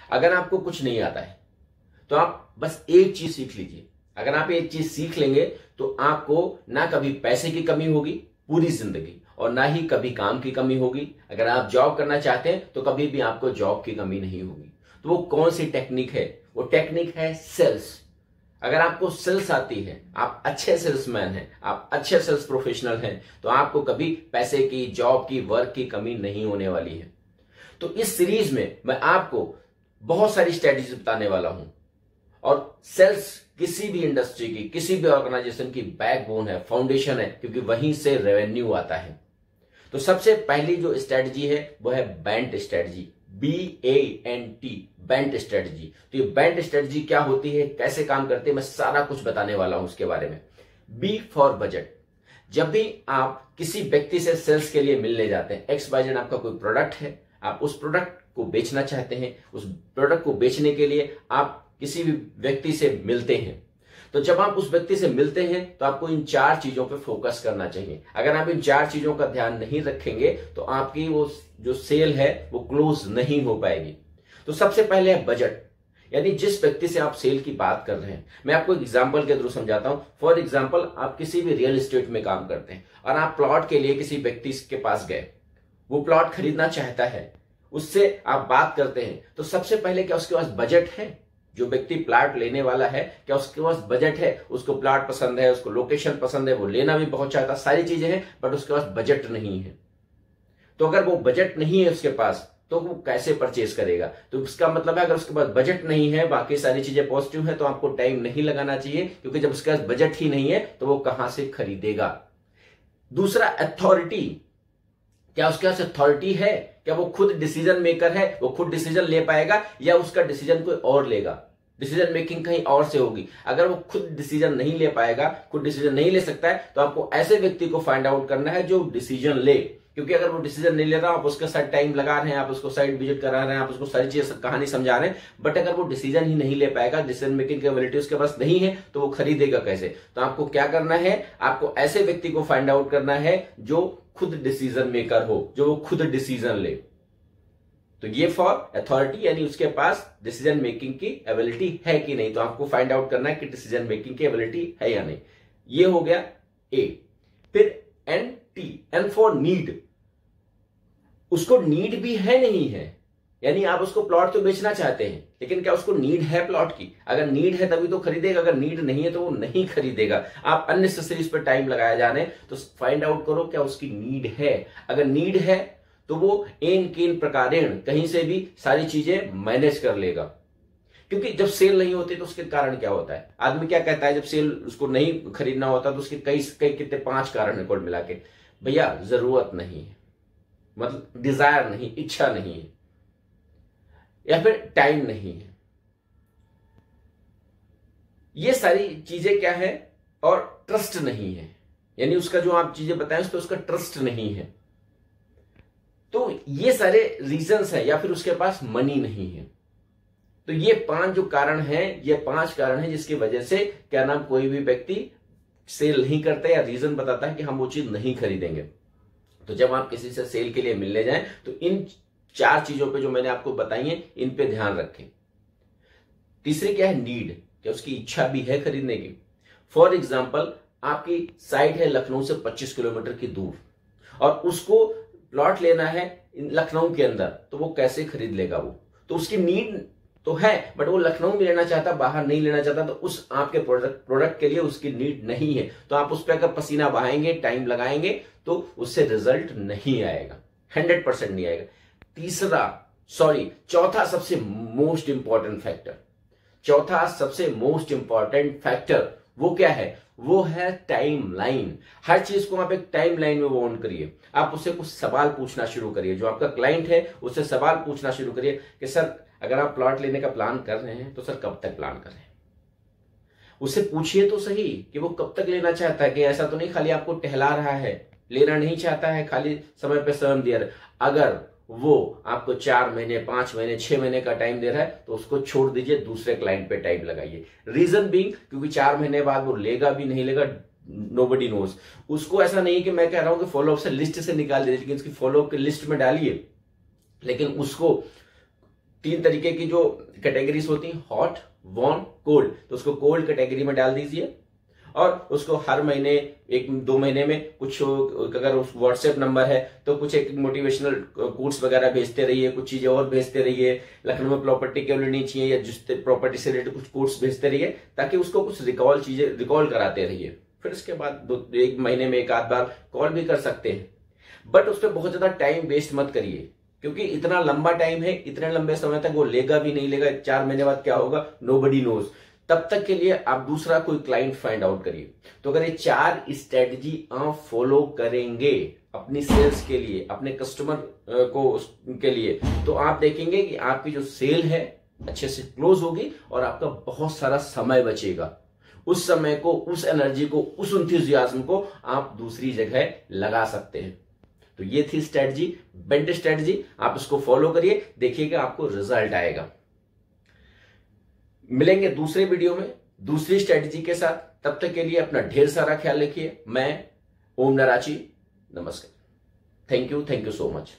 अगर आपको कुछ नहीं आता है तो आप बस एक चीज सीख लीजिए। अगर आप एक चीज सीख लेंगे तो आपको ना कभी पैसे की कमी होगी पूरी जिंदगी, और ना ही कभी काम की कमी होगी। अगर आप जॉब करना चाहते हैं तो कभी भी आपको जॉब की कमी नहीं होगी। तो वो कौन सी टेक्निक है? वो टेक्निक है सेल्स। अगर आपको सेल्स आती है, आप अच्छे सेल्समैन हैं, आप अच्छे सेल्स प्रोफेशनल हैं, तो आपको कभी पैसे की, जॉब की, वर्क की कमी नहीं होने वाली है। तो इस सीरीज में मैं आपको बहुत सारी स्ट्रेटजीज बताने वाला हूं, और सेल्स किसी भी इंडस्ट्री की, किसी भी ऑर्गेनाइजेशन की बैकबोन है, फाउंडेशन है, क्योंकि वहीं से रेवेन्यू आता है। तो सबसे पहली जो स्ट्रेटजी है वो है bent strategy, BANT, bent strategy. तो ये बेंट स्ट्रेटजी क्या होती है, कैसे काम करती है, मैं सारा कुछ बताने वाला हूं उसके बारे में। B for budget. जब भी आप किसी व्यक्ति से सेल्स के लिए मिलने जाते हैं, XYZ आपका कोई प्रोडक्ट है, आप उस प्रोडक्ट को बेचना चाहते हैं, उस प्रोडक्ट को बेचने के लिए आप किसी भी व्यक्ति से मिलते हैं, तो जब आप उस व्यक्ति से मिलते हैं तो आपको इन 4 चीजों पे फोकस करना चाहिए। अगर आप इन 4 चीजों का ध्यान नहीं रखेंगे तो आपकी वो जो सेल है वो क्लोज नहीं हो पाएगी। तो सबसे पहले है बजट, यानी जिस व्यक्ति से आप सेल की बात कर रहे हैं। मैं आपको एग्जांपल के थ्रू समझाता हूं। फॉर एग्जांपल, आप किसी भी रियल एस्टेट में काम करते हैं और आप प्लॉट के लिए किसी व्यक्ति के पास गए, वो प्लॉट खरीदना चाहता है, उससे आप बात करते हैं, तो सबसे पहले क्या उसके पास बजट है? जो व्यक्ति प्लॉट लेने वाला है, क्या उसके पास बजट है? उसको प्लॉट पसंद है, उसको लोकेशन पसंद है, वो लेना भी बहुत चाहता, सारी चीजें हैं, बट उसके पास बजट नहीं है। तो अगर वो बजट नहीं है उसके पास, तो वो कैसे परचेज करेगा? तो इसका मतलब है अगर उसके पास बजट नहीं है, बाकी सारी चीजें पॉजिटिव है, तो आपको टाइम नहीं लगाना चाहिए, क्योंकि जब उसके पास बजट ही नहीं है तो वो कहां से खरीदेगा? दूसरा, अथॉरिटी। क्या उसके पास अथॉरिटी है? क्या वो खुद डिसीजन मेकर है? वो खुद डिसीजन ले पाएगा या उसका डिसीजन कोई और लेगा? डिसीजन मेकिंग कहीं और से होगी। अगर वो खुद डिसीजन नहीं ले पाएगा, खुद डिसीजन नहीं ले सकता है, तो आपको ऐसे व्यक्ति को फाइंड आउट करना है जो डिसीजन ले। क्योंकि अगर वो डिसीजन नहीं ले रहा, आप उसका साइड टाइम लगा रहे हैं, आप उसको साइड विजिट करा रहे हैं, आप उसको सारी चीजें कहानी समझा रहे हैं, बट अगर वो डिसीजन ही नहीं ले पाएगा, डिसीजन मेकिंग कैपेबिलिटी उसके पास नहीं है, तो वो खरीदेगा कैसे? तो आपको क्या करना है, आपको ऐसे व्यक्ति को फाइंड आउट करना है जो खुद डिसीजन मेकर हो, जो वो खुद डिसीजन ले। तो ये फॉर अथॉरिटी, यानी उसके पास डिसीजन मेकिंग की एबिलिटी है कि नहीं। तो आपको फाइंड आउट करना है कि डिसीजन मेकिंग की एबिलिटी है या नहीं। ये हो गया ए। फिर NT, N फॉर नीड। उसको नीड भी है नहीं है, यानी आप उसको प्लॉट तो बेचना चाहते हैं, लेकिन क्या उसको नीड है प्लॉट की? अगर नीड है तभी तो खरीदेगा, अगर नीड नहीं है तो वो नहीं खरीदेगा। आप अननेसेसरी इस पर टाइम लगाया जा रहे हैं, तो फाइंड आउट करो क्या उसकी नीड है। अगर नीड है तो वो एन केन प्रकारेण कहीं से भी सारी चीजें मैनेज कर लेगा। क्योंकि जब सेल नहीं होती तो उसके कारण क्या होता है, आदमी क्या कहता है, जब सेल उसको नहीं खरीदना होता तो उसके कई कितने 5 कारण है कुल मिला के। भैया जरूरत नहीं है, मतलब डिजायर नहीं, इच्छा नहीं है, या फिर टाइम नहीं है। ये सारी चीजें क्या है, और ट्रस्ट नहीं है, यानी उसका जो आप चीजें बताएं उस पर उसका ट्रस्ट नहीं है। तो ये सारे रीजंस है, या फिर उसके पास मनी नहीं है। तो ये 5 जो कारण हैं, ये 5 कारण हैं जिसकी वजह से क्या नाम कोई भी व्यक्ति सेल नहीं करता या रीजन बताता है कि हम वो चीज नहीं खरीदेंगे। तो जब आप किसी से सेल के लिए मिलने जाएं तो इन 4 चीजों पे जो मैंने आपको बताई है, इन पे ध्यान रखें। तीसरी क्या है, नीड। क्या उसकी इच्छा भी है खरीदने की? फॉर एग्जाम्पल, आपकी साइट है लखनऊ से 25 किलोमीटर की दूर, और उसको प्लॉट लेना है लखनऊ के अंदर, तो वो कैसे खरीद लेगा? वो तो उसकी नीड तो है, बट वो लखनऊ में लेना चाहता, बाहर नहीं लेना चाहता, तो उस आपके प्रोडक्ट के लिए उसकी नीड नहीं है। तो आप उस पर अगर पसीना बहाएंगे, टाइम लगाएंगे, तो उससे रिजल्ट नहीं आएगा, 100% नहीं आएगा। चौथा सबसे मोस्ट इंपॉर्टेंट फैक्टर वो क्या है? वो है टाइम लाइन। हर चीज को आप एक टाइम लाइन में वाउंड करिए। आप उससे कुछ सवाल पूछना शुरू करिए, जो आपका क्लाइंट है उससे सवाल पूछना शुरू करिए कि सर अगर आप प्लॉट लेने का प्लान कर रहे हैं तो सर कब तक प्लान कर रहे हैं? उससे पूछिए तो सही कि वो कब तक लेना चाहता है, कि ऐसा तो नहीं खाली आपको टहला रहा है, लेना नहीं चाहता है, खाली समय पे समय दे रहा है। अगर वो आपको 4 महीने, 5 महीने, 6 महीने का टाइम दे रहा है तो उसको छोड़ दीजिए, दूसरे क्लाइंट पे टाइम लगाइए। रीजन बीइंग, क्योंकि 4 महीने बाद वो लेगा भी नहीं लेगा, नोबडी नोज। उसको ऐसा नहीं कि मैं कह रहा हूं कि फॉलोअप से लिस्ट से निकाल दीजिए, लेकिन उसकी फॉलोअप की लिस्ट में डालिए, लेकिन उसको 3 तरीके की जो कैटेगरीज होती हैं, हॉट, वार्म, कोल्ड, तो उसको कोल्ड कैटेगरी में डाल दीजिए और उसको हर महीने 1-2 महीने में कुछ, अगर व्हाट्सएप नंबर है तो कुछ एक मोटिवेशनल कोट्स वगैरह भेजते रहिए, कुछ चीजें और भेजते रहिए, लखनऊ में प्रॉपर्टी क्यों लेनी चाहिए या जिस प्रॉपर्टी से रिलेटेड कुछ कोट्स भेजते रहिए, ताकि उसको कुछ चीजें रिकॉल कराते रहिए। फिर इसके बाद 1 महीने में 1 आध बार कॉल भी कर सकते हैं, बट उस पर बहुत ज्यादा टाइम वेस्ट मत करिए, क्योंकि इतना लंबा टाइम है, इतने लंबे समय तक वो लेगा भी नहीं लेगा, 4 महीने बाद क्या होगा नोबडी नोज। तब तक के लिए आप दूसरा कोई क्लाइंट फाइंड आउट करिए। तो अगर ये 4 स्ट्रेटजी आप फॉलो करेंगे अपनी सेल्स के लिए, अपने कस्टमर को के लिए, तो आप देखेंगे कि आपकी जो सेल है अच्छे से क्लोज होगी और आपका बहुत सारा समय बचेगा। उस समय को, उस एनर्जी को, उस एंथुसियाज्म को आप दूसरी जगह लगा सकते हैं। तो ये थी स्ट्रेटजी, बेंट स्ट्रेटजी। आप इसको फॉलो करिए, देखिएगा आपको रिजल्ट आएगा। मिलेंगे दूसरे वीडियो में दूसरी स्ट्रेटजी के साथ। तब तक के लिए अपना ढेर सारा ख्याल रखिए। मैं ओम नराची, नमस्कार। Thank you so much.